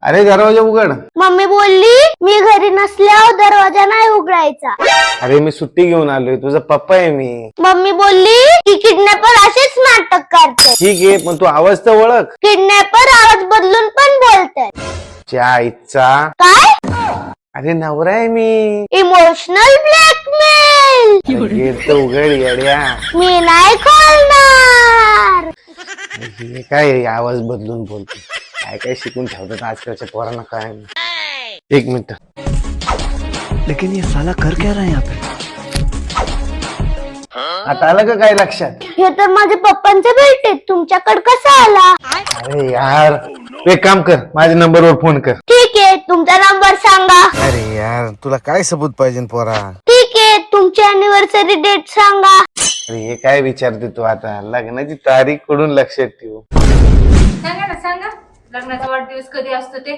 अरे दरवाजा उघड. मम्मी बोलली मी घरी नसल्यावर दरवाजा नाही उघडायचा. अरे मी सुट्टी घेऊन आलोय, तुझा पप्पा आहे मी. मम्मी बोलली की किडनॅपर असेच नाटक करतात. ठीक आहे, पण तू आवाज तर ओळख. किडनॅपर आवाज बदलून पण बोलतात. च्या आईचा. काय? अरे नवरा आहे मी. Emotional blackmail. गेट तर उघड येड्या. मी नाही खोलणार. हे काय आहे, आवाज बदलून बोलते. काय काय शिकून ठेवतात आजकालच्या पोरांना काय. एक मिनिट. लेकिन ये साला कर क्या रहा है यहाँ पे? आता आलं का काय लक्षात? हे तर माझ्या पप्पांचे भेटते, तुमच्याकडे कसा आला? अरे यार, तू एक काम कर, माझ्या नंबरवर फोन कर. ठीक आहे, तुमचा नंबर सांगा. अरे यार, तुला काय सबूत पाहिजे पोरा? ठीक आहे, तुमची अॅनिव्हर्सरी डेट सांगा. अरे हे काय विचारते तू आता? लग्नाची तारीख कडून लक्षात ठेवू. सांगा ना, सांगा लग्नाचा वाढदिवस कधी असतो ते.